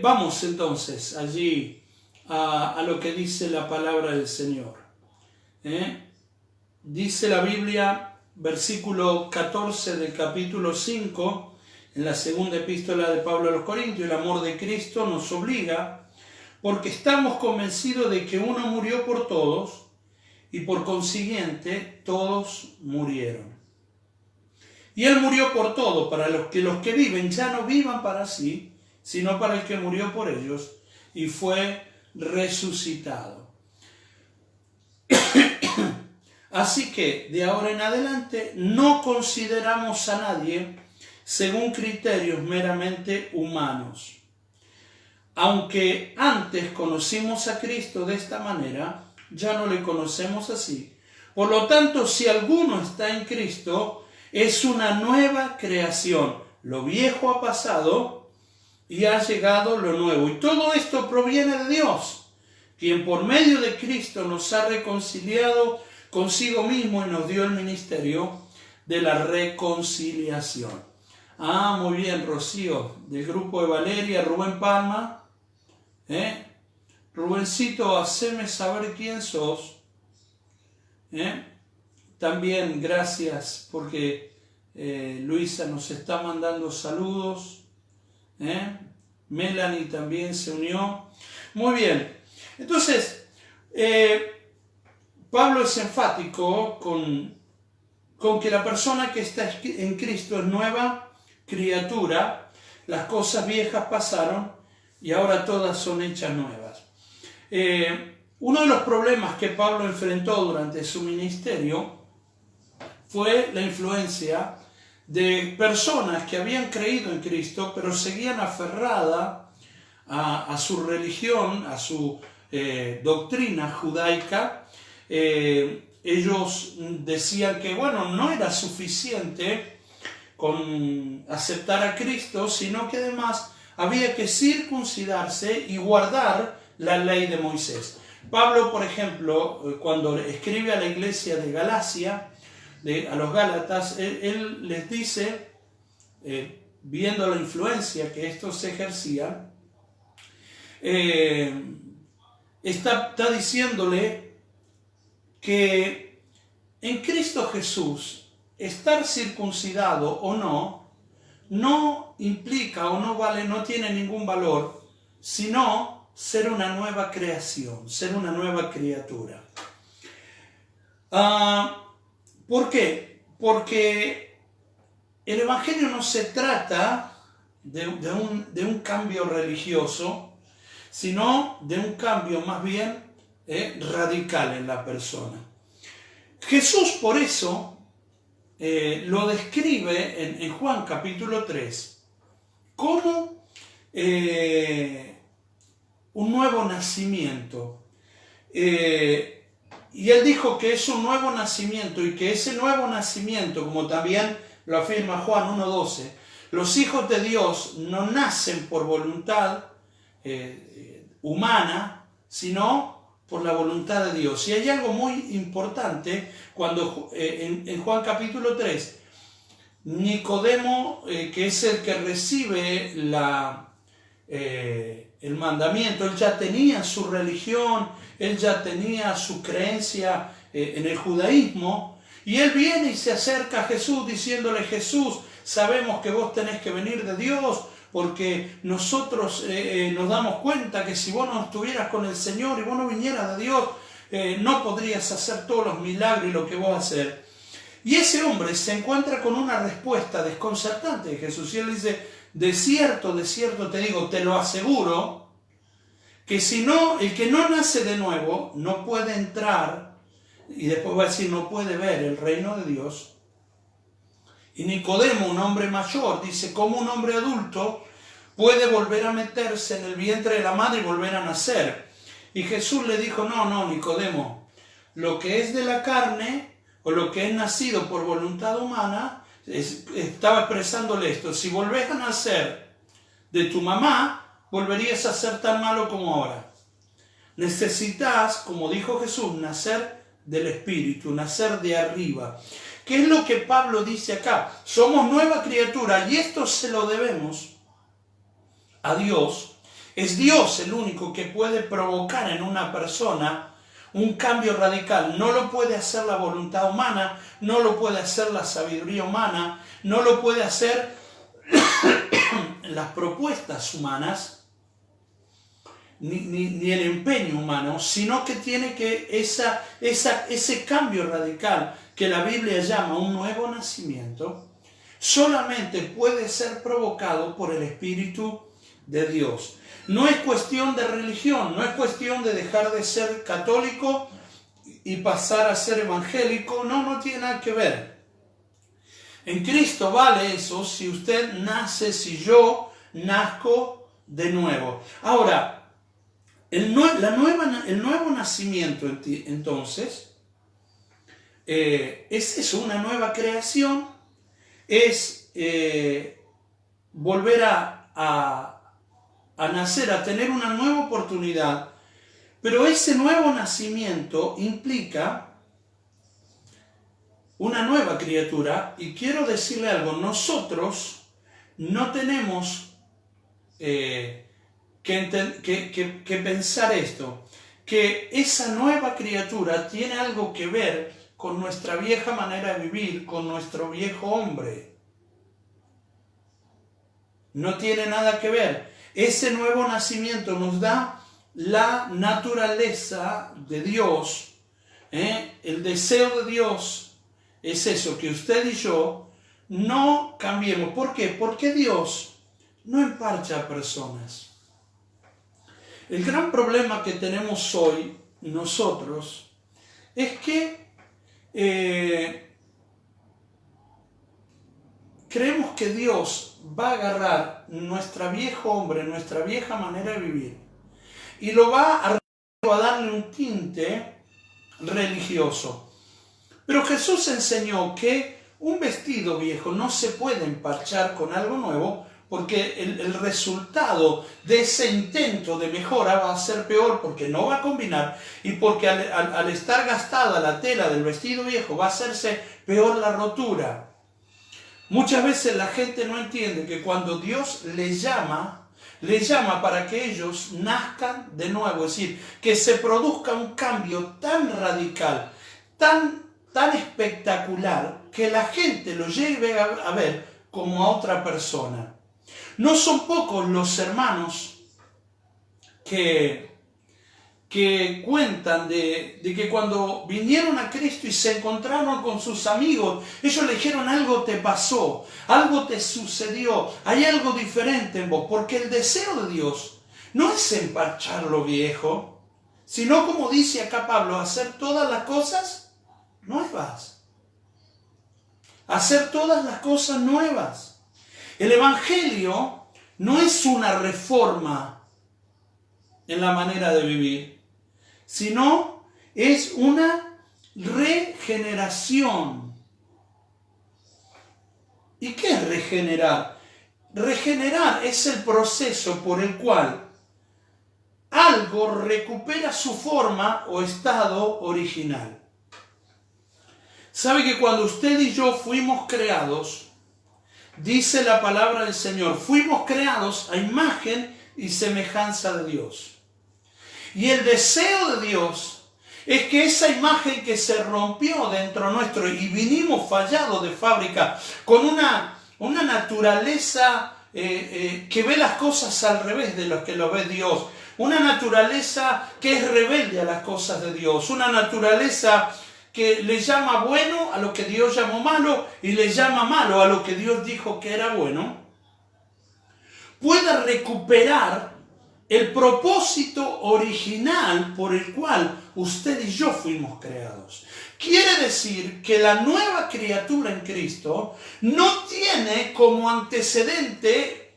Vamos entonces allí a lo que dice la palabra del Señor. Dice la Biblia, versículo 14 del capítulo 5, en la segunda epístola de Pablo a los Corintios: el amor de Cristo nos obliga, porque estamos convencidos de que uno murió por todos, y por consiguiente todos murieron. Y Él murió por todos, para los que viven ya no vivan para sí, sino para el que murió por ellos y fue resucitado. Así que de ahora en adelante no consideramos a nadie según criterios meramente humanos. Aunque antes conocimos a Cristo de esta manera, ya no le conocemos así. Por lo tanto, si alguno está en Cristo, es una nueva creación. Lo viejo ha pasado y ha llegado lo nuevo. Y todo esto proviene de Dios, quien por medio de Cristo nos ha reconciliado consigo mismo y nos dio el ministerio de la reconciliación. Muy bien, Rocío, del grupo de Valeria, Rubén Palma. Rubencito, haceme saber quién sos. También gracias porque Luisa nos está mandando saludos. Melanie también se unió. Muy bien. Entonces, Pablo es enfático con que la persona que está en Cristo es nueva criatura. Las cosas viejas pasaron y ahora todas son hechas nuevas. Uno de los problemas que Pablo enfrentó durante su ministerio fue la influencia de personas que habían creído en Cristo, pero seguían aferradas a su religión, a su doctrina judaica. Ellos decían que, no era suficiente con aceptar a Cristo, sino que además había que circuncidarse y guardar la ley de Moisés. Pablo, por ejemplo, cuando escribe a la iglesia de Galacia, a los Gálatas, él les dice, viendo la influencia que estos ejercían, está diciéndole que en Cristo Jesús estar circuncidado o no implica o no vale, no tiene ningún valor, sino ser una nueva creación, ser una nueva criatura. ¿Por qué? Porque el Evangelio no se trata de un cambio religioso, sino de un cambio más bien radical en la persona. Jesús por eso lo describe en Juan capítulo 3 como un nuevo nacimiento. Y él dijo que es un nuevo nacimiento y que ese nuevo nacimiento, como también lo afirma Juan 1:12, los hijos de Dios no nacen por voluntad humana, sino por la voluntad de Dios. Y hay algo muy importante cuando en Juan capítulo 3, Nicodemo, que es el que recibe el mandamiento, él ya tenía su religión, él ya tenía su creencia en el judaísmo, y él viene y se acerca a Jesús diciéndole: Jesús, sabemos que vos tenés que venir de Dios, porque nosotros nos damos cuenta que si vos no estuvieras con el Señor y vos no vinieras de Dios, no podrías hacer todos los milagros y lo que vos haces. Y ese hombre se encuentra con una respuesta desconcertante de Jesús, y él dice: de cierto te digo, te lo aseguro, que si no, el que no nace de nuevo no puede entrar, y después va a decir, no puede ver el reino de Dios. Y Nicodemo, un hombre mayor, dice: ¿cómo un hombre adulto puede volver a meterse en el vientre de la madre y volver a nacer? Y Jesús le dijo: no, Nicodemo, lo que es de la carne o lo que es nacido por voluntad humana, estaba expresándole esto: si volvés a nacer de tu mamá, volverías a ser tan malo como ahora. Necesitas, como dijo Jesús, nacer del Espíritu, nacer de arriba. ¿Qué es lo que Pablo dice acá? Somos nueva criatura y esto se lo debemos a Dios, es Dios el único que puede provocar en una persona un cambio radical. No lo puede hacer la voluntad humana, no lo puede hacer la sabiduría humana, no lo puede hacer las propuestas humanas, ni el empeño humano, sino que tiene que ese cambio radical que la Biblia llama un nuevo nacimiento, solamente puede ser provocado por el Espíritu de Dios. No es cuestión de religión, no es cuestión de dejar de ser católico y pasar a ser evangélico, no tiene nada que ver. En Cristo vale eso si usted nace, si yo nazco de nuevo. Ahora, el nuevo nacimiento entonces es eso, una nueva creación, es volver a nacer, a tener una nueva oportunidad, pero ese nuevo nacimiento implica una nueva criatura, y quiero decirle algo, nosotros no tenemos que pensar esto, que esa nueva criatura tiene algo que ver con nuestra vieja manera de vivir, con nuestro viejo hombre. No tiene nada que ver. Ese nuevo nacimiento nos da la naturaleza de Dios, el deseo de Dios es eso, que usted y yo no cambiemos. ¿Por qué? Porque Dios no emparcha a personas. El gran problema que tenemos hoy nosotros es que creemos que Dios va a agarrar nuestro viejo hombre, nuestra vieja manera de vivir, y lo va a darle un tinte religioso. Pero Jesús enseñó que un vestido viejo no se puede emparchar con algo nuevo, porque el resultado de ese intento de mejora va a ser peor, porque no va a combinar, y porque al estar gastada la tela del vestido viejo va a hacerse peor la rotura. Muchas veces la gente no entiende que cuando Dios les llama para que ellos nazcan de nuevo, es decir, que se produzca un cambio tan radical, tan espectacular, que la gente lo lleve a ver como a otra persona. No son pocos los hermanos que cuentan de que cuando vinieron a Cristo y se encontraron con sus amigos, ellos le dijeron: algo te pasó, algo te sucedió, hay algo diferente en vos, porque el deseo de Dios no es emparchar lo viejo, sino, como dice acá Pablo, hacer todas las cosas nuevas. Hacer todas las cosas nuevas. El Evangelio no es una reforma en la manera de vivir, sino es una regeneración. ¿Y qué es regenerar? Regenerar es el proceso por el cual algo recupera su forma o estado original. ¿Sabe que cuando usted y yo fuimos creados, dice la palabra del Señor, fuimos creados a imagen y semejanza de Dios? Y el deseo de Dios es que esa imagen que se rompió dentro nuestro y vinimos fallados de fábrica, con una naturaleza que ve las cosas al revés de lo que lo ve Dios, una naturaleza que es rebelde a las cosas de Dios, una naturaleza que le llama bueno a lo que Dios llamó malo y le llama malo a lo que Dios dijo que era bueno, pueda recuperar el propósito original por el cual usted y yo fuimos creados. Quiere decir que la nueva criatura en Cristo no tiene como antecedente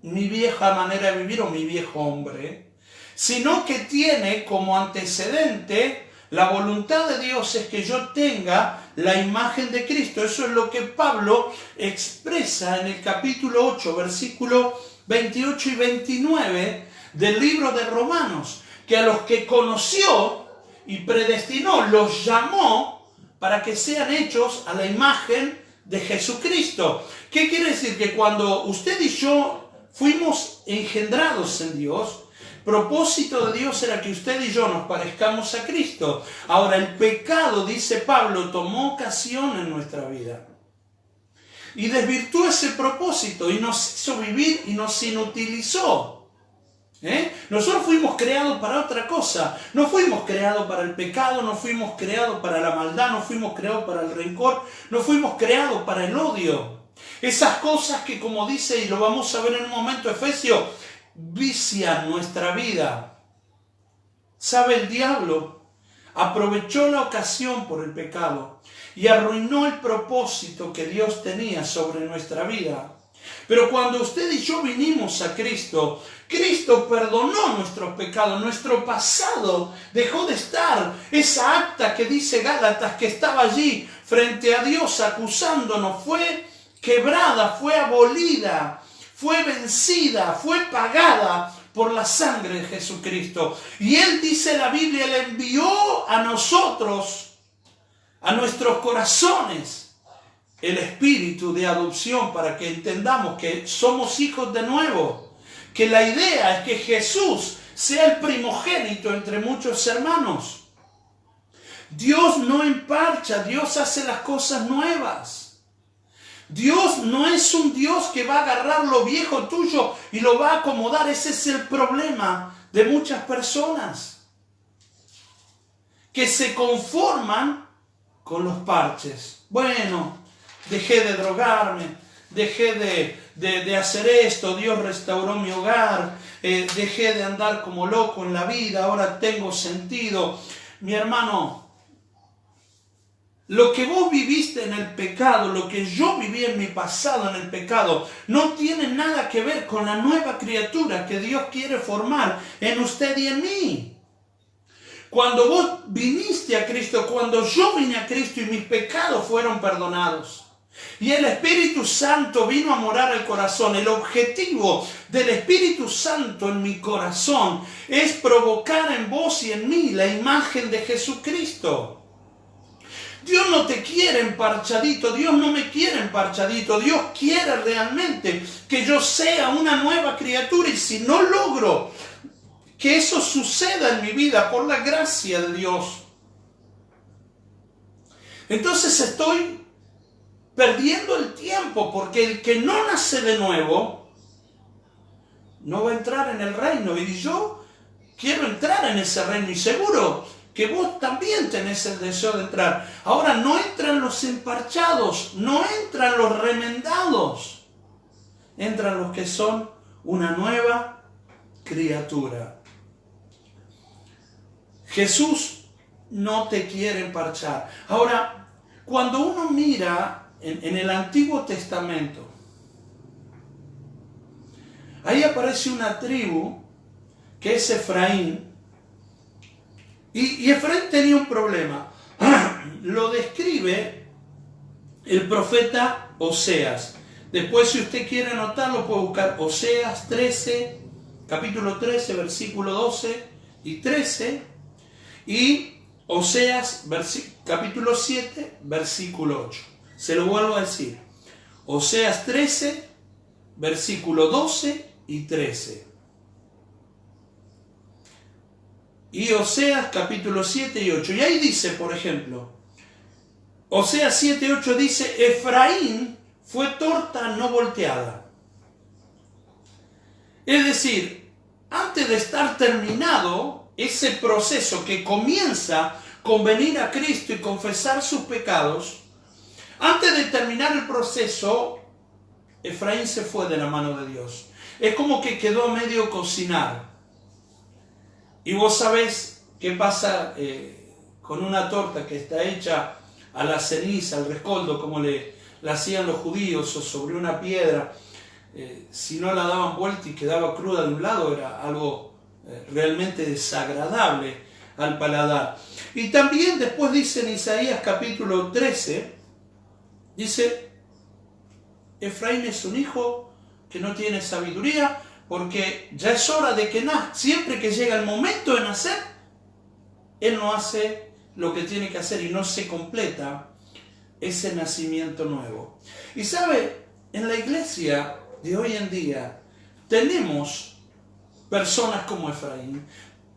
mi vieja manera de vivir o mi viejo hombre, sino que tiene como antecedente la voluntad de Dios, es que yo tenga la imagen de Cristo. Eso es lo que Pablo expresa en el capítulo 8, versículo 28 y 29 del libro de Romanos, que a los que conoció y predestinó, los llamó para que sean hechos a la imagen de Jesucristo. ¿Qué quiere decir? Que cuando usted y yo fuimos engendrados en Dios. Propósito de Dios era que usted y yo nos parezcamos a Cristo. Ahora el pecado, dice Pablo, tomó ocasión en nuestra vida y desvirtuó ese propósito y nos hizo vivir y nos inutilizó. Nosotros fuimos creados para otra cosa. No fuimos creados para el pecado, no fuimos creados para la maldad, no fuimos creados para el rencor, no fuimos creados para el odio. Esas cosas que, como dice, y lo vamos a ver en un momento, Efesios, vician nuestra vida. ¿Sabe? El diablo aprovechó la ocasión por el pecado y arruinó el propósito que Dios tenía sobre nuestra vida. Pero cuando usted y yo vinimos a Cristo, Cristo perdonó nuestros pecados, nuestro pasado dejó de estar. Esa acta que dice Gálatas que estaba allí frente a Dios acusándonos fue quebrada, fue abolida, fue vencida, fue pagada por la sangre de Jesucristo. Y Él, dice la Biblia, le envió a nosotros, a nuestros corazones, el espíritu de adopción para que entendamos que somos hijos de nuevo. Que la idea es que Jesús sea el primogénito entre muchos hermanos. Dios no emparcha, Dios hace las cosas nuevas. Dios no es un Dios que va a agarrar lo viejo tuyo y lo va a acomodar. Ese es el problema de muchas personas, que se conforman con los parches. Bueno, dejé de drogarme, dejé de hacer esto, Dios restauró mi hogar, dejé de andar como loco en la vida, ahora tengo sentido. Mi hermano, lo que vos viviste en el pecado, lo que yo viví en mi pasado en el pecado, no tiene nada que ver con la nueva criatura que Dios quiere formar en usted y en mí. Cuando vos viniste a Cristo, cuando yo vine a Cristo y mis pecados fueron perdonados, y el Espíritu Santo vino a morar al corazón. El objetivo del Espíritu Santo en mi corazón es provocar en vos y en mí la imagen de Jesucristo. Dios no te quiere emparchadito, Dios no me quiere emparchadito. Dios quiere realmente que yo sea una nueva criatura, y si no logro que eso suceda en mi vida por la gracia de Dios, entonces estoy perdiendo el tiempo, porque el que no nace de nuevo no va a entrar en el reino. Y yo quiero entrar en ese reino, y seguro que vos también tenés el deseo de entrar. Ahora, no entran los emparchados, no entran los remendados, entran los que son una nueva criatura. Jesús no te quiere emparchar. Ahora, cuando uno mira en el Antiguo Testamento, ahí aparece una tribu que es Efraín, y Efraín tenía un problema. Lo describe el profeta Oseas. Después, si usted quiere anotarlo, puede buscar Oseas 13, capítulo 13, versículo 12 y 13, y Oseas capítulo 7, versículo 8. Se lo vuelvo a decir. Oseas 13, versículo 12 y 13. Y Oseas capítulo 7 y 8. Y ahí dice, por ejemplo, Oseas 7, 8 dice: Efraín fue torta no volteada. Es decir, antes de estar terminado ese proceso que comienza con venir a Cristo y confesar sus pecados, antes de terminar el proceso, Efraín se fue de la mano de Dios. Es como que quedó a medio cocinar. Y vos sabés qué pasa con una torta que está hecha a la ceniza, al rescoldo, como le hacían los judíos, o sobre una piedra. Si no la daban vuelta y quedaba cruda de un lado, era algo realmente desagradable al paladar. Y también después dice en Isaías capítulo 13, dice: Efraín es un hijo que no tiene sabiduría, porque ya es hora de que nazca. Siempre que llega el momento de nacer, él no hace lo que tiene que hacer y no se completa ese nacimiento nuevo. Y sabe, en la iglesia de hoy en día tenemos personas como Efraín.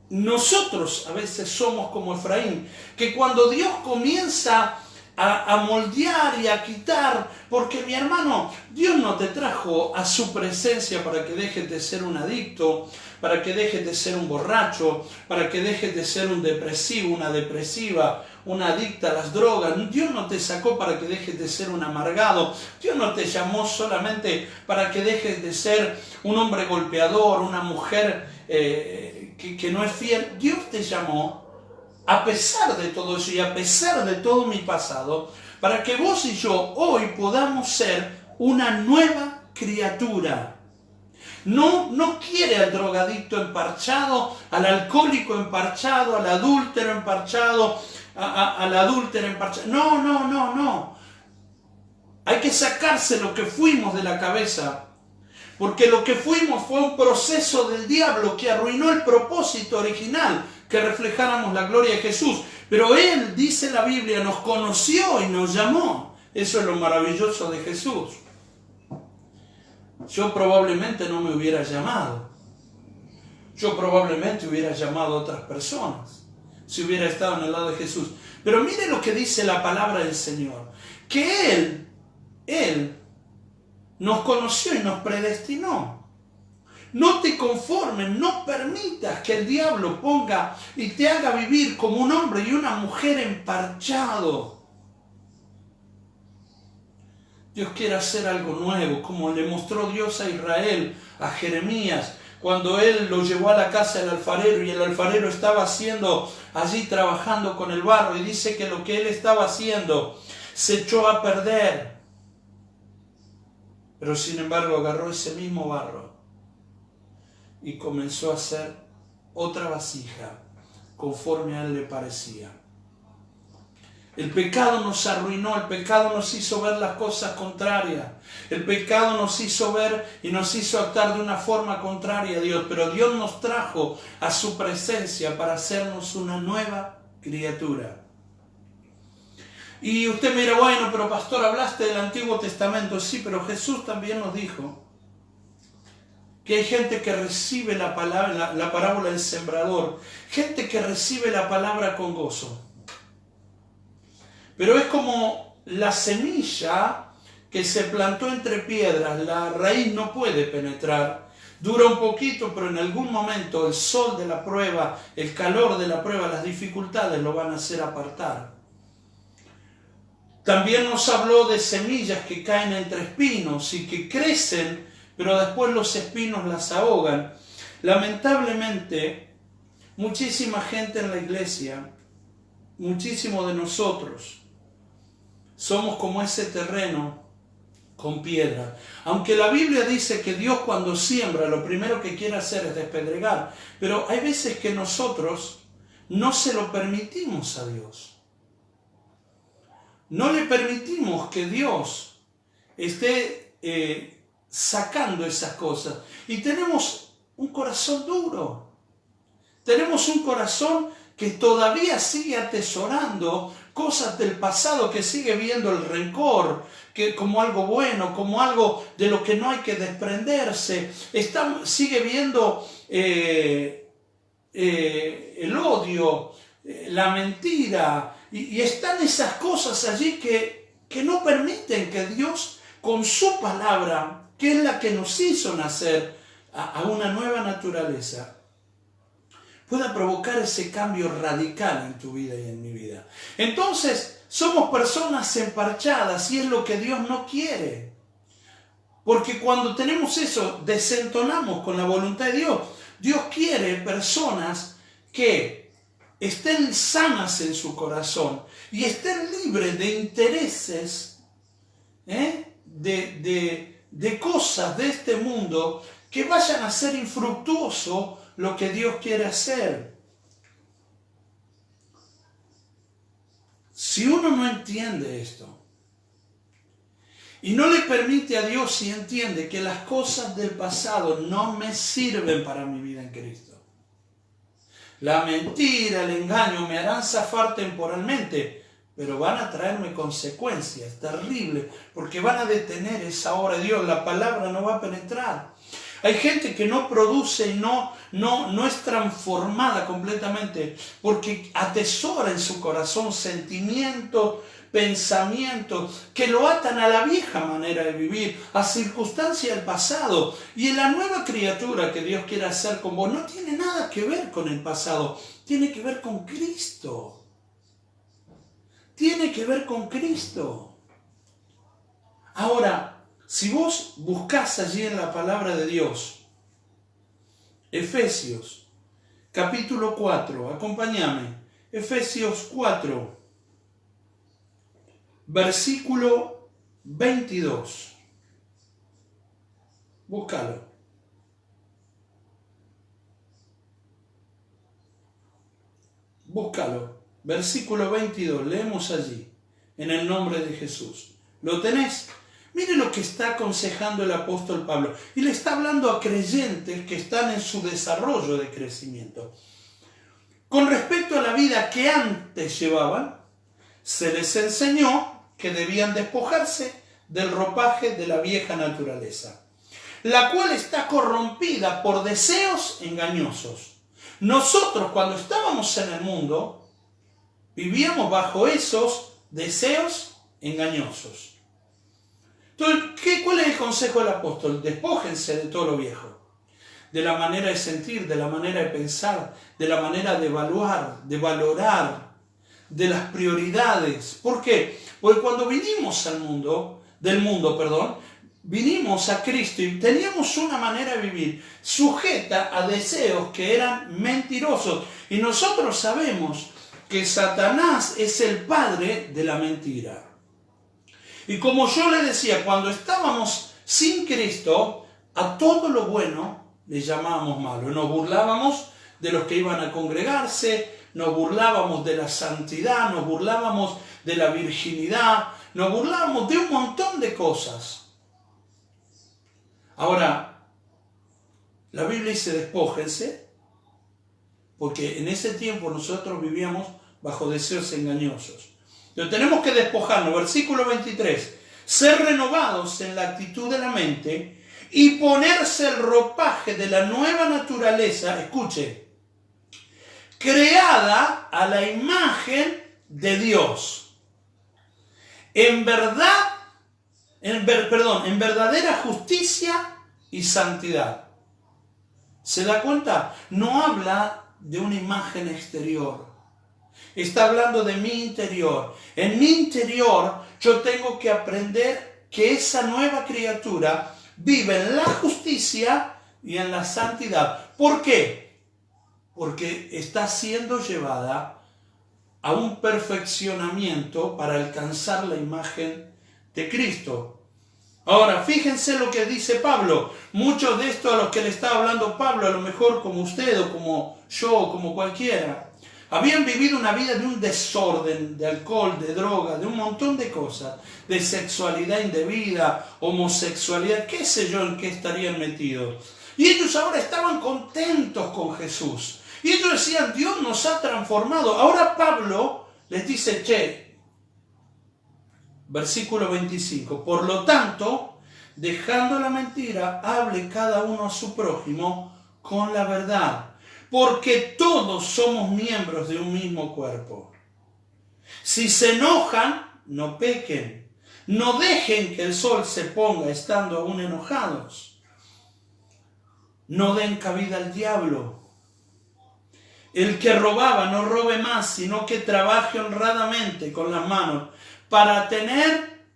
Nosotros a veces somos como Efraín, que cuando Dios comienza a moldear y a quitar, porque mi hermano, Dios no te trajo a su presencia para que dejes de ser un adicto, para que dejes de ser un borracho, para que dejes de ser un depresivo, una depresiva, una adicta a las drogas. Dios no te sacó para que dejes de ser un amargado. Dios no te llamó solamente para que dejes de ser un hombre golpeador, una mujer que no es fiel. Dios te llamó, a pesar de todo eso y a pesar de todo mi pasado, para que vos y yo hoy podamos ser una nueva criatura. No quiere al drogadicto emparchado, al alcohólico emparchado, al adúltero emparchado, al adúltero emparchado. No. Hay que sacarse lo que fuimos de la cabeza, porque lo que fuimos fue un proceso del diablo que arruinó el propósito original, que reflejáramos la gloria de Jesús. Pero Él, dice la Biblia, nos conoció y nos llamó. Eso es lo maravilloso de Jesús. Yo probablemente no me hubiera llamado. Yo probablemente hubiera llamado a otras personas si hubiera estado en el lado de Jesús. Pero mire lo que dice la palabra del Señor. Que Él nos conoció y nos predestinó. No te conformes, no permitas que el diablo ponga y te haga vivir como un hombre y una mujer emparchado. Dios quiere hacer algo nuevo, como le mostró Dios a Israel, a Jeremías, cuando Él lo llevó a la casa del alfarero y el alfarero estaba haciendo allí trabajando con el barro, y dice que lo que Él estaba haciendo se echó a perder. Pero sin embargo agarró ese mismo barro y comenzó a hacer otra vasija conforme a Él le parecía. El pecado nos arruinó, el pecado nos hizo ver las cosas contrarias. El pecado nos hizo ver y nos hizo actuar de una forma contraria a Dios. Pero Dios nos trajo a su presencia para hacernos una nueva criatura. Y usted me dirá, bueno, pero pastor, hablaste del Antiguo Testamento. Sí, pero Jesús también nos dijo que hay gente que recibe la palabra, la parábola del sembrador, gente que recibe la palabra con gozo. Pero es como la semilla que se plantó entre piedras, la raíz no puede penetrar, dura un poquito, pero en algún momento el sol de la prueba, el calor de la prueba, las dificultades lo van a hacer apartar. También nos habló de semillas que caen entre espinos y que crecen, pero después los espinos las ahogan. Lamentablemente, muchísima gente en la iglesia, muchísimos de nosotros, somos como ese terreno con piedra. Aunque la Biblia dice que Dios cuando siembra, lo primero que quiere hacer es despedregar, pero hay veces que nosotros no se lo permitimos a Dios. No le permitimos que Dios esté sacando esas cosas. Y tenemos un corazón duro. Tenemos un corazón que todavía sigue atesorando cosas del pasado, que sigue viendo el rencor que como algo bueno, como algo de lo que no hay que desprenderse. Sigue viendo el odio, la mentira, y están esas cosas allí que no permiten que Dios, con su palabra, que es la que nos hizo nacer a una nueva naturaleza, pueda provocar ese cambio radical en tu vida y en mi vida. Entonces, somos personas emparchadas y es lo que Dios no quiere. Porque cuando tenemos eso, desentonamos con la voluntad de Dios. Dios quiere personas que estén sanas en su corazón y estén libres de intereses, de cosas de este mundo que vayan a ser infructuoso lo que Dios quiere hacer. Si uno no entiende esto y no le permite a Dios y entiende que las cosas del pasado no me sirven para mi vida en Cristo, la mentira, el engaño me harán zafar temporalmente, pero van a traerme consecuencias terribles, porque van a detener esa obra de Dios, la palabra no va a penetrar. Hay gente que no produce y no es transformada completamente porque atesora en su corazón sentimientos, pensamientos que lo atan a la vieja manera de vivir, a circunstancias del pasado. Y en la nueva criatura que Dios quiere hacer con vos no tiene nada que ver con el pasado, tiene que ver con Cristo. Tiene que ver con Cristo. Ahora, si vos buscás allí en la palabra de Dios, Efesios, capítulo 4, acompáñame, Efesios 4, versículo 22. Búscalo. Búscalo. Versículo 22. Leemos allí. En el nombre de Jesús. ¿Lo tenés? Mire lo que está aconsejando el apóstol Pablo. Y le está hablando a creyentes que están en su desarrollo de crecimiento. Con respecto a la vida que antes llevaban, se les enseñó que debían despojarse del ropaje de la vieja naturaleza, la cual está corrompida por deseos engañosos. Nosotros, cuando estábamos en el mundo, vivíamos bajo esos deseos engañosos. Entonces, ¿cuál es el consejo del apóstol? Despójense de todo lo viejo, de la manera de sentir, de la manera de pensar, de la manera de evaluar, de valorar, de las prioridades. ¿Por qué? Porque cuando vinimos vinimos a Cristo y teníamos una manera de vivir sujeta a deseos que eran mentirosos. Y nosotros sabemos que Satanás es el padre de la mentira. Y como yo le decía, cuando estábamos sin Cristo, a todo lo bueno le llamábamos malo. Nos burlábamos de los que iban a congregarse, nos burlábamos de la santidad, nos burlábamos de la virginidad, nos burlábamos de un montón de cosas. Ahora, la Biblia dice despójense, porque en ese tiempo nosotros vivíamos bajo deseos engañosos. Pero tenemos que despojarnos. Versículo 23. Ser renovados en la actitud de la mente y ponerse el ropaje de la nueva naturaleza, escuche, creada a la imagen de Dios. En verdadera justicia y santidad. ¿Se da cuenta? No habla de una imagen exterior. Está hablando de mi interior. En mi interior yo tengo que aprender que esa nueva criatura vive en la justicia y en la santidad. ¿Por qué? Porque está siendo llevada a un perfeccionamiento para alcanzar la imagen de Cristo. Ahora, fíjense lo que dice Pablo. Muchos de estos a los que le está hablando Pablo, a lo mejor como usted o como yo o como cualquiera, habían vivido una vida de un desorden, de alcohol, de droga, de un montón de cosas, de sexualidad indebida, homosexualidad, qué sé yo en qué estarían metidos. Y ellos ahora estaban contentos con Jesús. Y ellos decían, Dios nos ha transformado. Ahora Pablo les dice, versículo 25, por lo tanto, dejando la mentira, hable cada uno a su prójimo con la verdad. Porque todos somos miembros de un mismo cuerpo. Si se enojan, no pequen. No dejen que el sol se ponga estando aún enojados. No den cabida al diablo. El que robaba no robe más, sino que trabaje honradamente con las manos para tener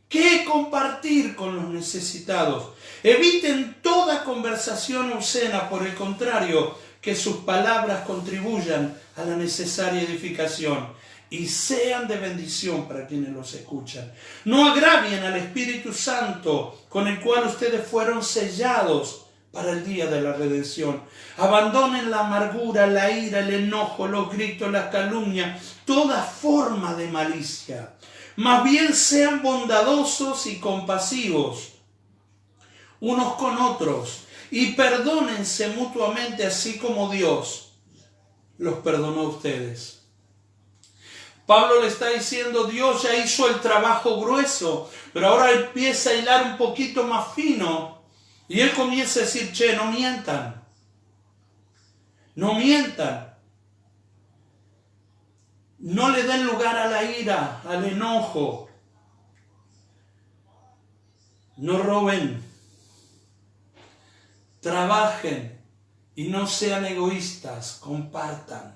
que compartir con los necesitados. Eviten toda conversación obscena, por el contrario, que sus palabras contribuyan a la necesaria edificación y sean de bendición para quienes los escuchan. No agravien al Espíritu Santo, con el cual ustedes fueron sellados para el día de la redención. Abandonen la amargura, la ira, el enojo, los gritos, las calumnias, toda forma de malicia. Más bien sean bondadosos y compasivos unos con otros, y perdónense mutuamente así como Dios los perdonó a ustedes. Pablo le está diciendo, Dios ya hizo el trabajo grueso, pero ahora empieza a hilar un poquito más fino. Y él comienza a decir, che, no mientan. No mientan. No le den lugar a la ira, al enojo. No roben. Trabajen y no sean egoístas. Compartan.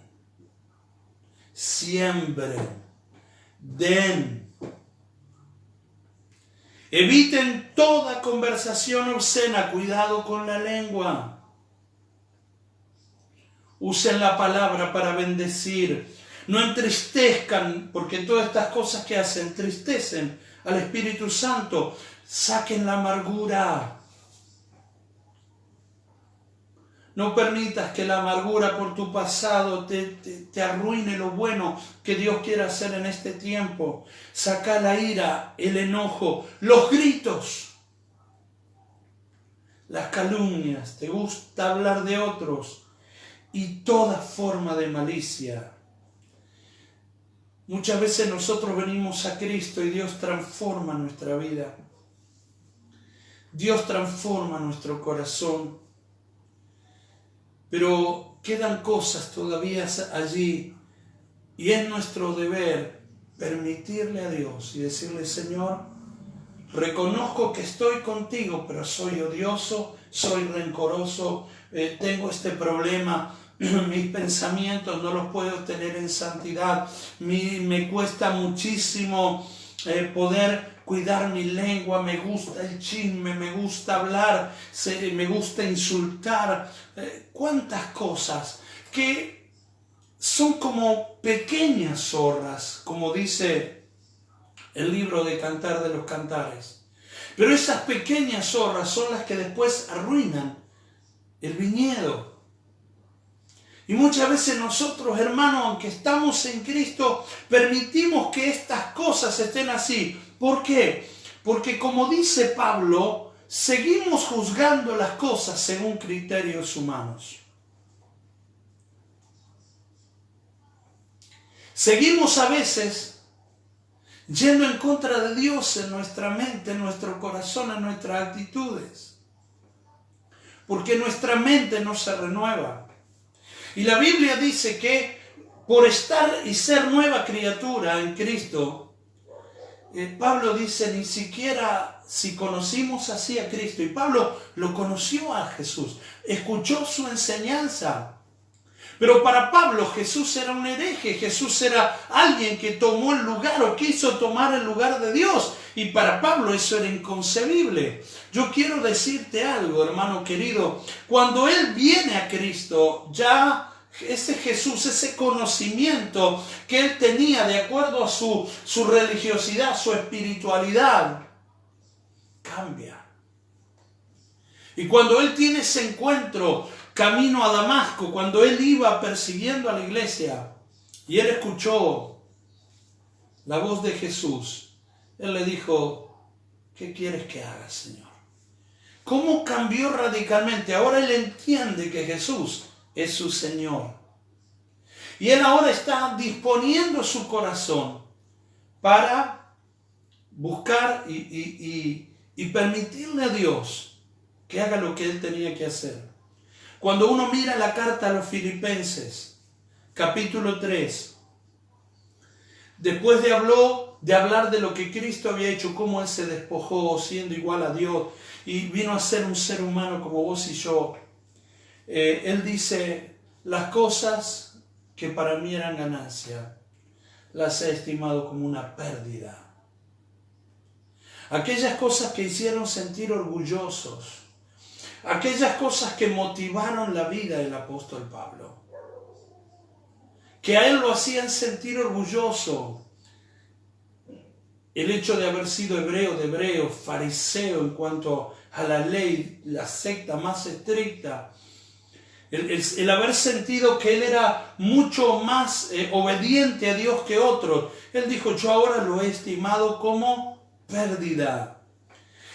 Siembren. Den. Eviten toda conversación obscena. Cuidado con la lengua. Usen la palabra para bendecir. No entristezcan, porque todas estas cosas que hacen entristecen al Espíritu Santo. Saquen la amargura. No permitas que la amargura por tu pasado te arruine lo bueno que Dios quiere hacer en este tiempo. Saca la ira, el enojo, los gritos, las calumnias. Te gusta hablar de otros y toda forma de malicia. Muchas veces nosotros venimos a Cristo y Dios transforma nuestra vida. Dios transforma nuestro corazón. Pero quedan cosas todavía allí y es nuestro deber permitirle a Dios y decirle, Señor, reconozco que estoy contigo, pero soy odioso, soy rencoroso, tengo este problema, mis pensamientos no los puedo tener en santidad, me cuesta muchísimo poder cuidar mi lengua, me gusta el chisme, me gusta hablar, me gusta insultar, cuántas cosas que son como pequeñas zorras, como dice el libro de Cantar de los Cantares. Pero esas pequeñas zorras son las que después arruinan el viñedo. Y muchas veces nosotros, hermanos, aunque estamos en Cristo, permitimos que estas cosas estén así. ¿Por qué? Porque como dice Pablo, seguimos juzgando las cosas según criterios humanos. Seguimos a veces yendo en contra de Dios en nuestra mente, en nuestro corazón, en nuestras actitudes. Porque nuestra mente no se renueva. Y la Biblia dice que por estar y ser nueva criatura en Cristo, Pablo dice, ni siquiera si conocimos así a Cristo, y Pablo lo conoció a Jesús, escuchó su enseñanza, pero para Pablo Jesús era un hereje, Jesús era alguien que tomó el lugar o quiso tomar el lugar de Dios, y para Pablo eso era inconcebible. Yo quiero decirte algo, hermano querido, cuando él viene a Cristo, ya ese Jesús, ese conocimiento que él tenía de acuerdo a su religiosidad, su espiritualidad, cambia. Y cuando él tiene ese encuentro camino a Damasco, cuando él iba persiguiendo a la iglesia y él escuchó la voz de Jesús, él le dijo, ¿qué quieres que haga, Señor? ¿Cómo cambió radicalmente? Ahora él entiende que Jesús es su Señor. Y él ahora está disponiendo su corazón para buscar y permitirle a Dios que haga lo que él tenía que hacer. Cuando uno mira la carta a los Filipenses, capítulo 3, después de hablar de lo que Cristo había hecho, cómo él se despojó siendo igual a Dios y vino a ser un ser humano como vos y yo, él dice, las cosas que para mí eran ganancia, las he estimado como una pérdida. Aquellas cosas que hicieron sentir orgullosos, aquellas cosas que motivaron la vida del apóstol Pablo, que a él lo hacían sentir orgulloso, el hecho de haber sido hebreo de hebreos, fariseo en cuanto a la ley, la secta más estricta, el haber sentido que él era mucho más obediente a Dios que otros. Él dijo, yo ahora lo he estimado como pérdida.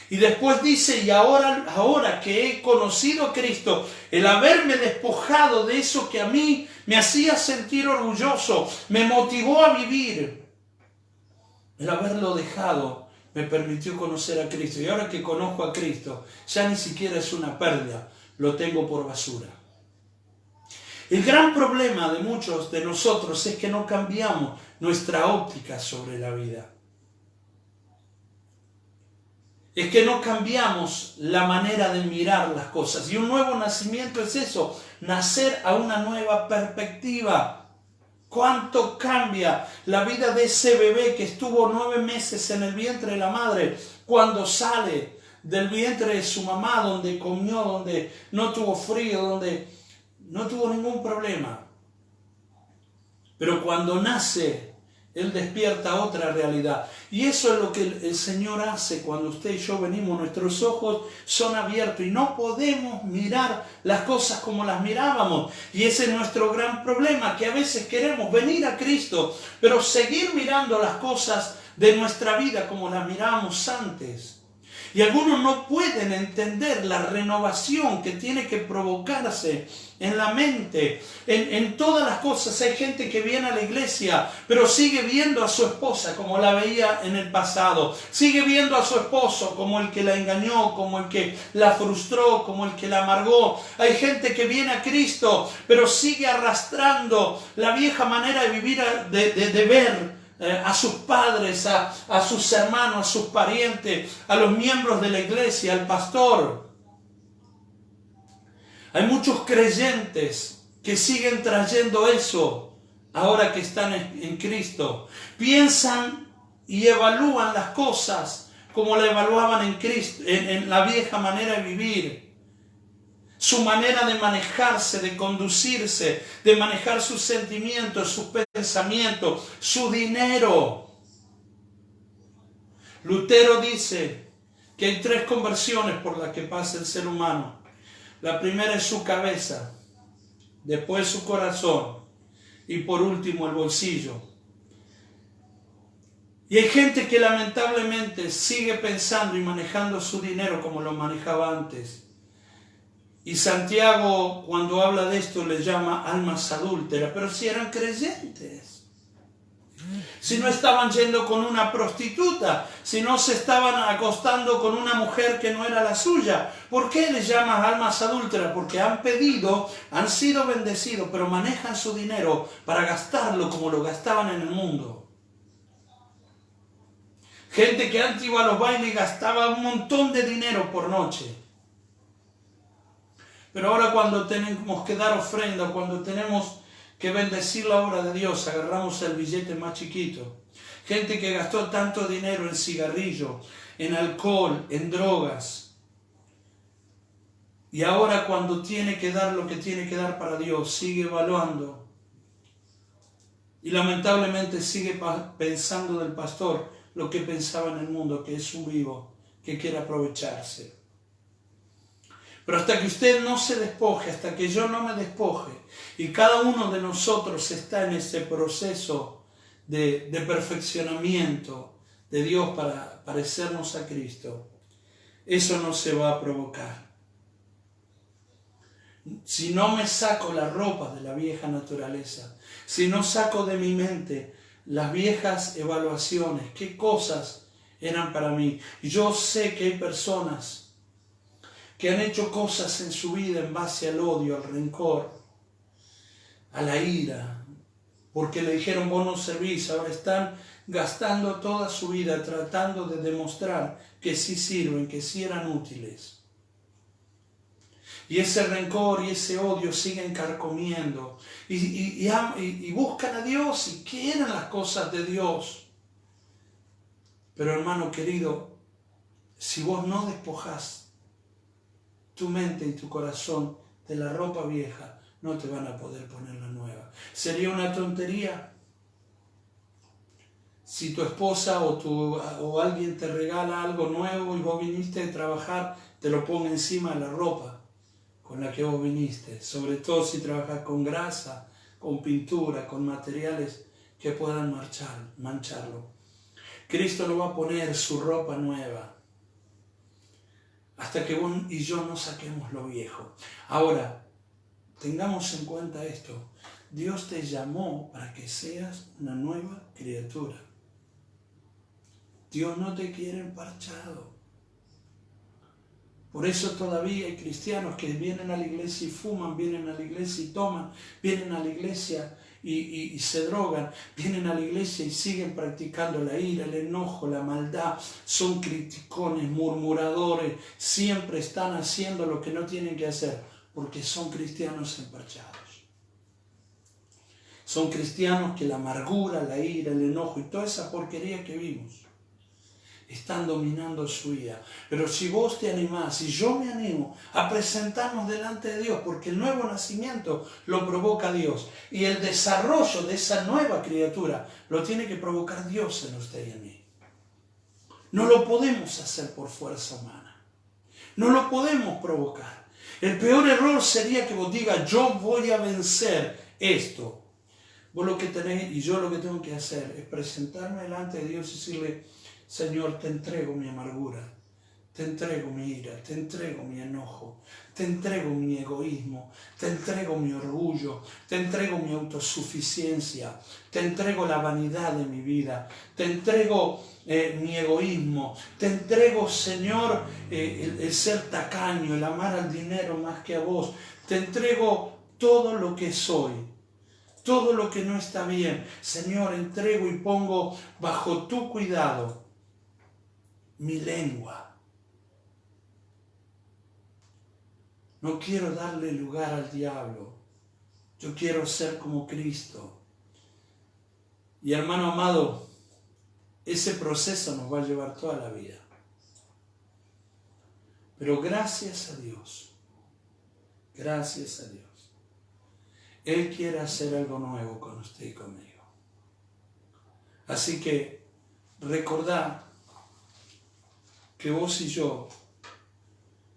Y después dice, y ahora que he conocido a Cristo, el haberme despojado de eso que a mí me hacía sentir orgulloso, me motivó a vivir, el haberlo dejado, me permitió conocer a Cristo. Y ahora que conozco a Cristo, ya ni siquiera es una pérdida, lo tengo por basura. El gran problema de muchos de nosotros es que no cambiamos nuestra óptica sobre la vida. Es que no cambiamos la manera de mirar las cosas. Y un nuevo nacimiento es eso, nacer a una nueva perspectiva. ¿Cuánto cambia la vida de ese bebé que estuvo 9 meses en el vientre de la madre cuando sale del vientre de su mamá, donde comió, donde no tuvo frío, donde no tuvo ningún problema? Pero cuando nace, Él despierta otra realidad. Y eso es lo que el Señor hace cuando usted y yo venimos. Nuestros ojos son abiertos y no podemos mirar las cosas como las mirábamos. Y ese es nuestro gran problema, que a veces queremos venir a Cristo, pero seguir mirando las cosas de nuestra vida como las mirábamos antes. Y algunos no pueden entender la renovación que tiene que provocarse en la mente, en todas las cosas. Hay gente que viene a la iglesia, pero sigue viendo a su esposa como la veía en el pasado. Sigue viendo a su esposo como el que la engañó, como el que la frustró, como el que la amargó. Hay gente que viene a Cristo, pero sigue arrastrando la vieja manera de vivir, de ver a sus padres, a sus hermanos, a sus parientes, a los miembros de la iglesia, al pastor. Hay muchos creyentes que siguen trayendo eso ahora que están en Cristo. Piensan y evalúan las cosas como la evaluaban en Cristo, en la vieja manera de vivir. Su manera de manejarse, de conducirse, de manejar sus sentimientos, sus pensamientos, su dinero. Lutero dice que hay 3 conversiones por las que pasa el ser humano. La primera es su cabeza, después su corazón y por último el bolsillo. Y hay gente que lamentablemente sigue pensando y manejando su dinero como lo manejaba antes. Y Santiago, cuando habla de esto, le llama almas adúlteras, pero si eran creyentes. Si no estaban yendo con una prostituta, si no se estaban acostando con una mujer que no era la suya. ¿Por qué les llaman almas adúlteras? Porque han pedido, han sido bendecidos, pero manejan su dinero para gastarlo como lo gastaban en el mundo. Gente que antes iba a los bailes y gastaba un montón de dinero por noche. Pero ahora cuando tenemos que dar ofrenda, cuando tenemos que bendecir la obra de Dios, agarramos el billete más chiquito. Gente que gastó tanto dinero en cigarrillo, en alcohol, en drogas. Y ahora cuando tiene que dar lo que tiene que dar para Dios, sigue evaluando. Y lamentablemente sigue pensando del pastor lo que pensaba en el mundo, que es un vivo, que quiere aprovecharse. Pero hasta que usted no se despoje, hasta que yo no me despoje, y cada uno de nosotros está en ese proceso de perfeccionamiento de Dios para parecernos a Cristo, eso no se va a provocar. Si no me saco la ropa de la vieja naturaleza, si no saco de mi mente las viejas evaluaciones, qué cosas eran para mí. Y yo sé que hay personas que han hecho cosas en su vida en base al odio, al rencor, a la ira, porque le dijeron vos no servís, ahora están gastando toda su vida tratando de demostrar que sí sirven, que sí eran útiles. Y ese rencor y ese odio siguen carcomiendo y buscan a Dios y quieren las cosas de Dios. Pero hermano querido, si vos no despojás tu mente y tu corazón de la ropa vieja, no te van a poder poner la nueva. Sería una tontería si tu esposa o alguien te regala algo nuevo y vos viniste a trabajar, te lo ponga encima de la ropa con la que vos viniste. Sobre todo si trabajas con grasa, con pintura, con materiales que puedan mancharlo. Cristo no va a poner su ropa nueva hasta que vos y yo no saquemos lo viejo. Ahora, tengamos en cuenta esto. Dios te llamó para que seas una nueva criatura. Dios no te quiere emparchado. Por eso todavía hay cristianos que vienen a la iglesia y fuman, vienen a la iglesia y toman, vienen a la iglesia y se drogan, vienen a la iglesia y siguen practicando la ira, el enojo, la maldad, son criticones, murmuradores, siempre están haciendo lo que no tienen que hacer, porque son cristianos emparchados. Son cristianos que la amargura, la ira, el enojo y toda esa porquería que vimos están dominando su vida. Pero si vos te animás, si yo me animo a presentarnos delante de Dios, porque el nuevo nacimiento lo provoca Dios y el desarrollo de esa nueva criatura lo tiene que provocar Dios en usted y en mí. No lo podemos hacer por fuerza humana. No lo podemos provocar. El peor error sería que vos digas, yo voy a vencer esto. Vos lo que tenés y yo lo que tengo que hacer es presentarme delante de Dios y decirle, Señor, te entrego mi amargura, te entrego mi ira, te entrego mi enojo, te entrego mi egoísmo, te entrego mi orgullo, te entrego mi autosuficiencia, te entrego la vanidad de mi vida, te entrego mi egoísmo, te entrego, Señor, el ser tacaño, el amar al dinero más que a vos, te entrego todo lo que soy. Todo lo que no está bien, Señor, entrego y pongo bajo tu cuidado mi lengua. No quiero darle lugar al diablo. Yo quiero ser como Cristo. Y hermano amado, ese proceso nos va a llevar toda la vida. Pero gracias a Dios, Él quiere hacer algo nuevo con usted y conmigo. Así que recordad que vos y yo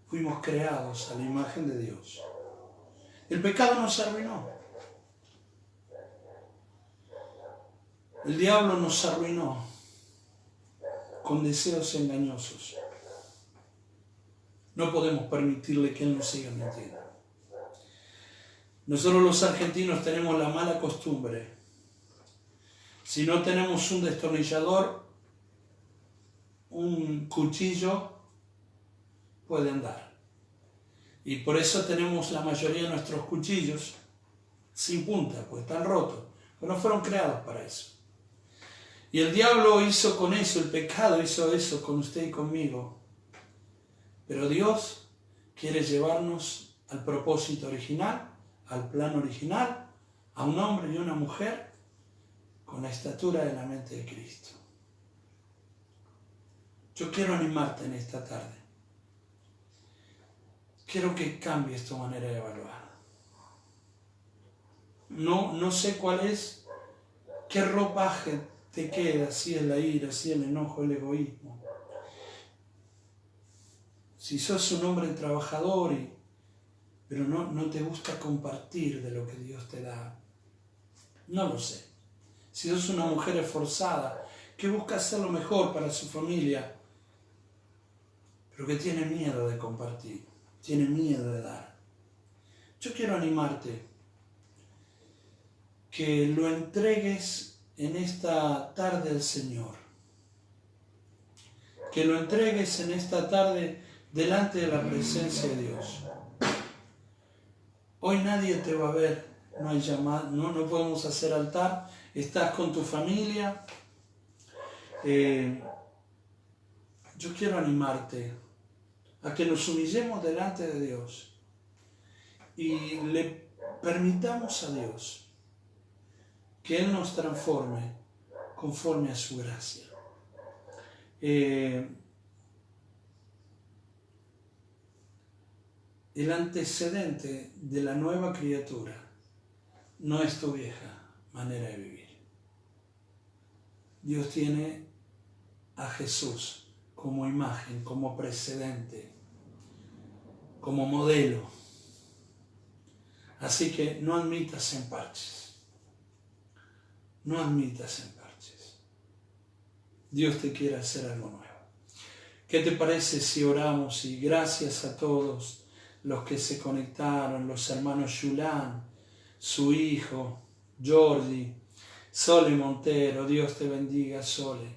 fuimos creados a la imagen de Dios. El pecado nos arruinó. El diablo nos arruinó con deseos engañosos. No podemos permitirle que Él nos siga mintiendo. Nosotros los argentinos tenemos la mala costumbre. Si no tenemos un destornillador, un cuchillo puede andar. Y por eso tenemos la mayoría de nuestros cuchillos sin punta, pues están rotos, pero no fueron creados para eso. Y el diablo hizo con eso, el pecado hizo eso con usted y conmigo. Pero Dios quiere llevarnos al propósito original, al plan original, a un hombre y una mujer con la estatura de la mente de Cristo. Yo quiero animarte en esta tarde. Quiero que cambies tu manera de evaluar. No sé cuál es, qué ropaje te queda, si es la ira, si es el enojo, el egoísmo. Si sos un hombre trabajador, pero no te gusta compartir de lo que Dios te da, no lo sé. Si sos una mujer esforzada, que busca hacer lo mejor para su familia, pero que tiene miedo de compartir, tiene miedo de dar. Yo quiero animarte que lo entregues en esta tarde al Señor. Que lo entregues en esta tarde delante de la presencia de Dios. Hoy nadie te va a ver, no hay llamada, no podemos hacer altar, estás con tu familia. Yo quiero animarte a que nos humillemos delante de Dios y le permitamos a Dios que Él nos transforme conforme a su gracia. El antecedente de la nueva criatura no es tu vieja manera de vivir. Dios tiene a Jesús como imagen, como precedente, como modelo. Así que no admitas emparches. No admitas emparches. Dios te quiere hacer algo nuevo. ¿Qué te parece si oramos? Y gracias a todos los que se conectaron, los hermanos Yulán, su hijo, Jordi, Sole Montero, Dios te bendiga, Sole.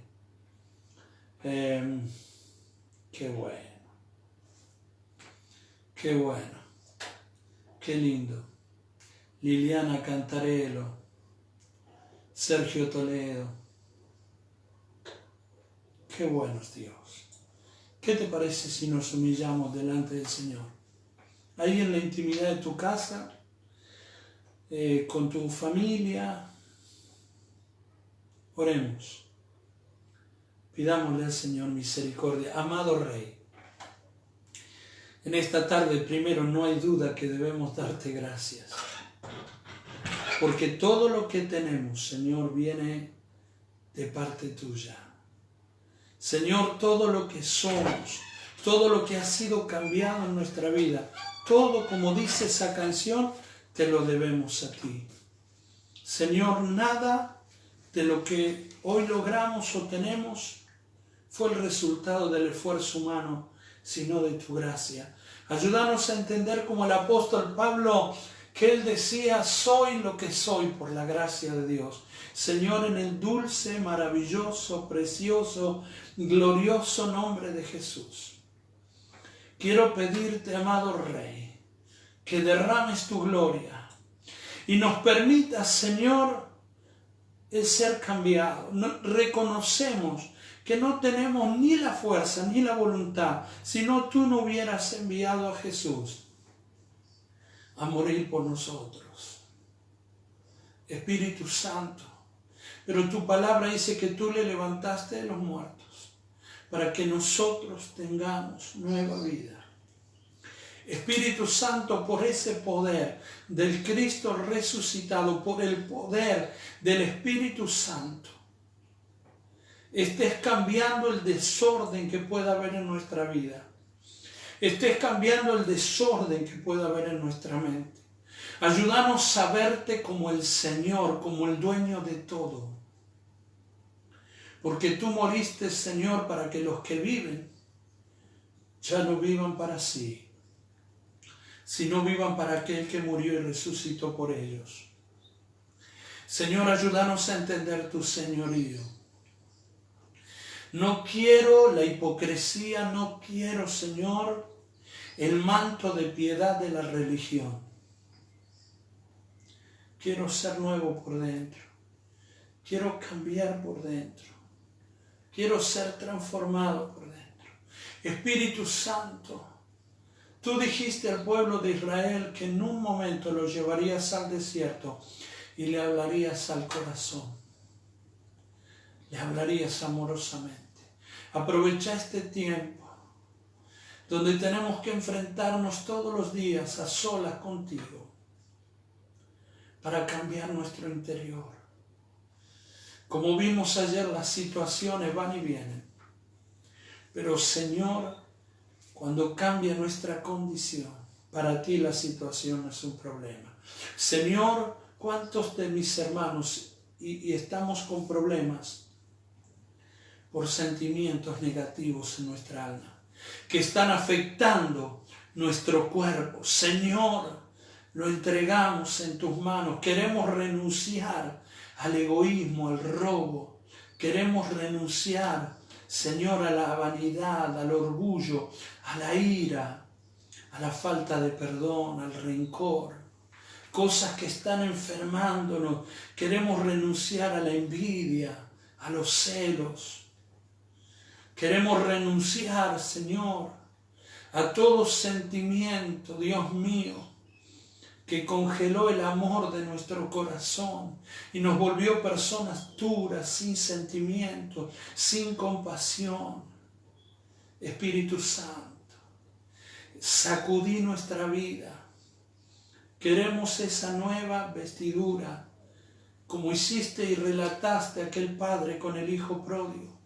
Qué bueno, qué bueno, qué lindo. Liliana Cantarello, Sergio Toledo, qué bueno es Dios. ¿Qué te parece si nos humillamos delante del Señor? Ahí en la intimidad de tu casa, con tu familia, oremos. Pidámosle al Señor misericordia. Amado Rey, en esta tarde primero no hay duda que debemos darte gracias. Porque todo lo que tenemos, Señor, viene de parte tuya. Señor, todo lo que somos, todo lo que ha sido cambiado en nuestra vida, todo, como dice esa canción, te lo debemos a ti. Señor, nada de lo que hoy logramos o tenemos fue el resultado del esfuerzo humano, sino de tu gracia. Ayúdanos a entender como el apóstol Pablo, que él decía, soy lo que soy por la gracia de Dios. Señor, en el dulce, maravilloso, precioso, glorioso nombre de Jesús, quiero pedirte, amado Rey, que derrames tu gloria y nos permitas, Señor, el ser cambiado. Reconocemos que no tenemos ni la fuerza ni la voluntad, si no tú no hubieras enviado a Jesús a morir por nosotros. Espíritu Santo, pero tu palabra dice que tú le levantaste de los muertos para que nosotros tengamos nueva vida. Espíritu Santo, por ese poder del Cristo resucitado, por el poder del Espíritu Santo, estés cambiando el desorden que pueda haber en nuestra vida. Estés cambiando el desorden que pueda haber en nuestra mente. Ayúdanos a verte como el Señor, como el dueño de todo. Porque tú moriste, Señor, para que los que viven ya no vivan para sí, sino vivan para aquel que murió y resucitó por ellos. Señor, ayúdanos a entender tu señorío. No quiero la hipocresía, no quiero, Señor, el manto de piedad de la religión. Quiero ser nuevo por dentro. Quiero cambiar por dentro. Quiero ser transformado por dentro. Espíritu Santo, tú dijiste al pueblo de Israel que en un momento lo llevarías al desierto y le hablarías al corazón. Le hablarías amorosamente. Aprovecha este tiempo donde tenemos que enfrentarnos todos los días a solas contigo para cambiar nuestro interior. Como vimos ayer, las situaciones van y vienen. Pero Señor, cuando cambia nuestra condición, para ti la situación no es un problema. Señor, ¿cuántos de mis hermanos y estamos con problemas por sentimientos negativos en nuestra alma, que están afectando nuestro cuerpo? Señor, lo entregamos en tus manos. Queremos renunciar al egoísmo, al robo. Queremos renunciar, Señor, a la vanidad, al orgullo, a la ira, a la falta de perdón, al rencor. Cosas que están enfermándonos. Queremos renunciar a la envidia, a los celos. Queremos renunciar, Señor, a todo sentimiento, Dios mío, que congeló el amor de nuestro corazón y nos volvió personas duras, sin sentimientos, sin compasión. Espíritu Santo, sacudí nuestra vida. Queremos esa nueva vestidura, como hiciste y relataste a aquel padre con el hijo pródigo.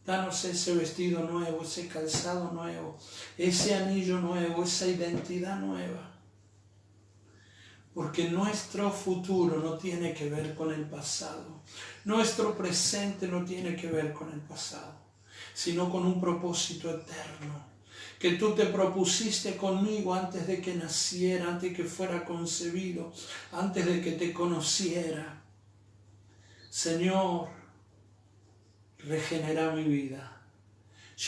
Danos ese vestido nuevo, ese calzado nuevo, ese anillo nuevo, esa identidad nueva. Porque nuestro futuro no tiene que ver con el pasado. Nuestro presente no tiene que ver con el pasado, sino con un propósito eterno que tú te propusiste conmigo antes de que naciera, antes de que fuera concebido, antes de que te conociera. Señor, regenera mi vida.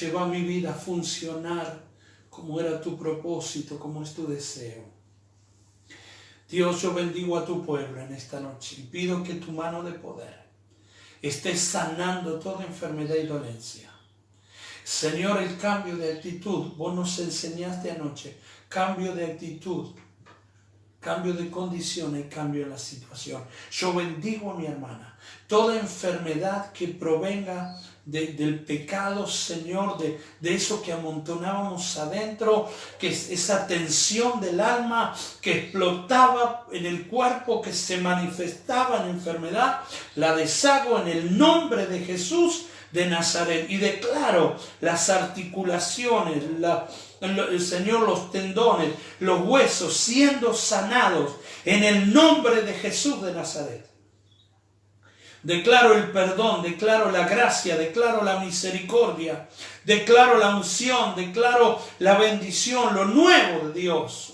Lleva mi vida a funcionar como era tu propósito, como es tu deseo. Dios, yo bendigo a tu pueblo en esta noche y pido que tu mano de poder esté sanando toda enfermedad y dolencia. Señor, el cambio de actitud, vos nos enseñaste anoche, cambio de actitud, cambio de condiciones, cambio en la situación. Yo bendigo a mi hermana. Toda enfermedad que provenga del pecado, Señor, de eso que amontonábamos adentro, que es esa tensión del alma que explotaba en el cuerpo, que se manifestaba en enfermedad, la deshago en el nombre de Jesús de Nazaret y declaro las articulaciones, el Señor, los tendones, los huesos siendo sanados en el nombre de Jesús de Nazaret. Declaro el perdón, declaro la gracia, declaro la misericordia, declaro la unción, declaro la bendición, lo nuevo de Dios.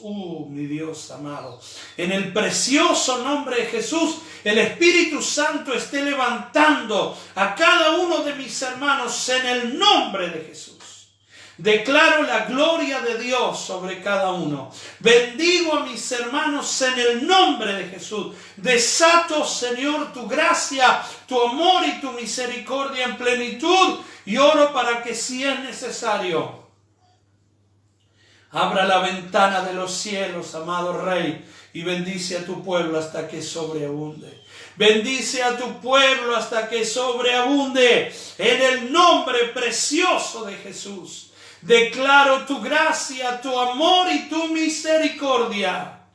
Mi Dios amado. En el precioso nombre de Jesús, el Espíritu Santo esté levantando a cada uno de mis hermanos en el nombre de Jesús. Declaro la gloria de Dios sobre cada uno. Bendigo a mis hermanos en el nombre de Jesús. Desato, Señor, tu gracia, tu amor y tu misericordia en plenitud. Y oro para que, si es necesario, abra la ventana de los cielos, amado Rey, y bendice a tu pueblo hasta que sobreabunde. Bendice a tu pueblo hasta que sobreabunde. En el nombre precioso de Jesús. Declaro tu gracia, tu amor y tu misericordia.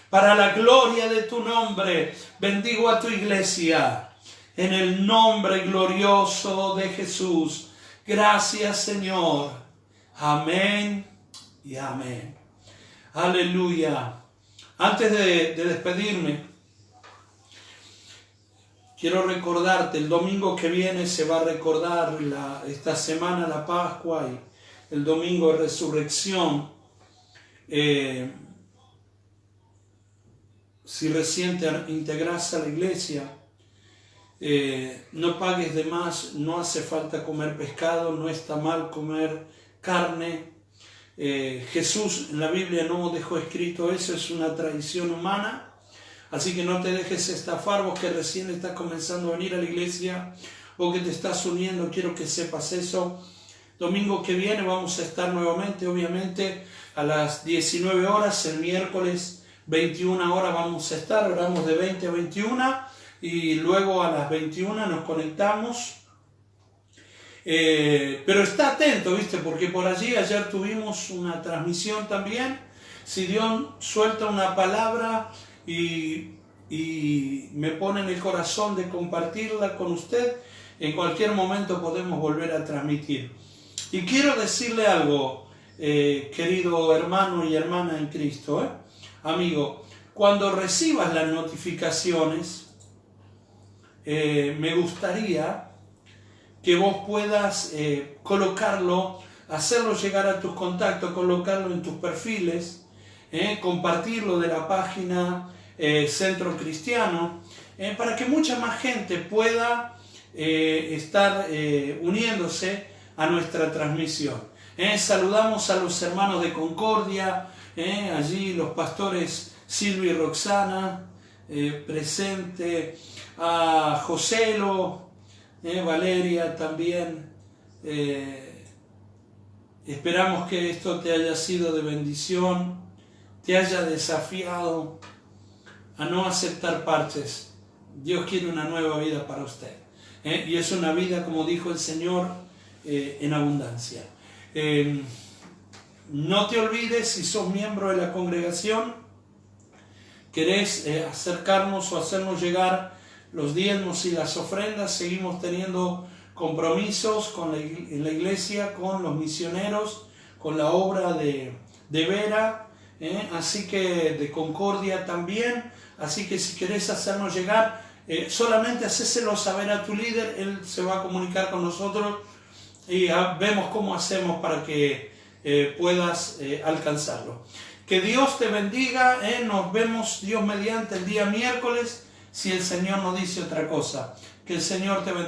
Para la gloria de tu nombre, bendigo a tu iglesia. En el nombre glorioso de Jesús. Gracias, Señor. Amén y amén. Aleluya. Antes de despedirme, quiero recordarte, el domingo que viene se va a recordar esta semana la Pascua y el domingo de resurrección. Si recién te integras a la iglesia, no pagues de más, no hace falta comer pescado, no está mal comer carne. Jesús en la Biblia no dejó escrito eso, es una tradición humana. Así que no te dejes estafar, vos que recién estás comenzando a venir a la iglesia, o que te estás uniendo, quiero que sepas eso. Domingo que viene vamos a estar nuevamente, obviamente, a las 19 horas, el miércoles 21 horas vamos a estar, oramos de 20 a 21 y luego a las 21 nos conectamos. Pero está atento, ¿viste? Porque por allí ayer tuvimos una transmisión también. Si Dios suelta una palabra y me pone en el corazón de compartirla con usted, en cualquier momento podemos volver a transmitir. Y quiero decirle algo, querido hermano y hermana en Cristo, amigo, cuando recibas las notificaciones, me gustaría que vos puedas colocarlo, hacerlo llegar a tus contactos, colocarlo en tus perfiles, compartirlo de la página Centro Cristiano, para que mucha más gente pueda estar uniéndose a nuestra transmisión. Saludamos a los hermanos de Concordia, allí los pastores Silvia y Roxana, presente, a Joselo, Valeria también. Esperamos que esto te haya sido de bendición, te haya desafiado a no aceptar parches. Dios quiere una nueva vida para usted, y es una vida, como dijo el Señor, en abundancia. No te olvides, si sos miembro de la congregación, querés acercarnos o hacernos llegar los diezmos y las ofrendas, seguimos teniendo compromisos en la iglesia, con los misioneros, con la obra de Vera, así que de Concordia también. Así que si querés hacernos llegar, solamente hacéselo saber a tu líder, él se va a comunicar con nosotros y vemos cómo hacemos para que puedas alcanzarlo. Que Dios te bendiga, nos vemos Dios mediante el día miércoles, si el Señor no dice otra cosa. Que el Señor te bendiga.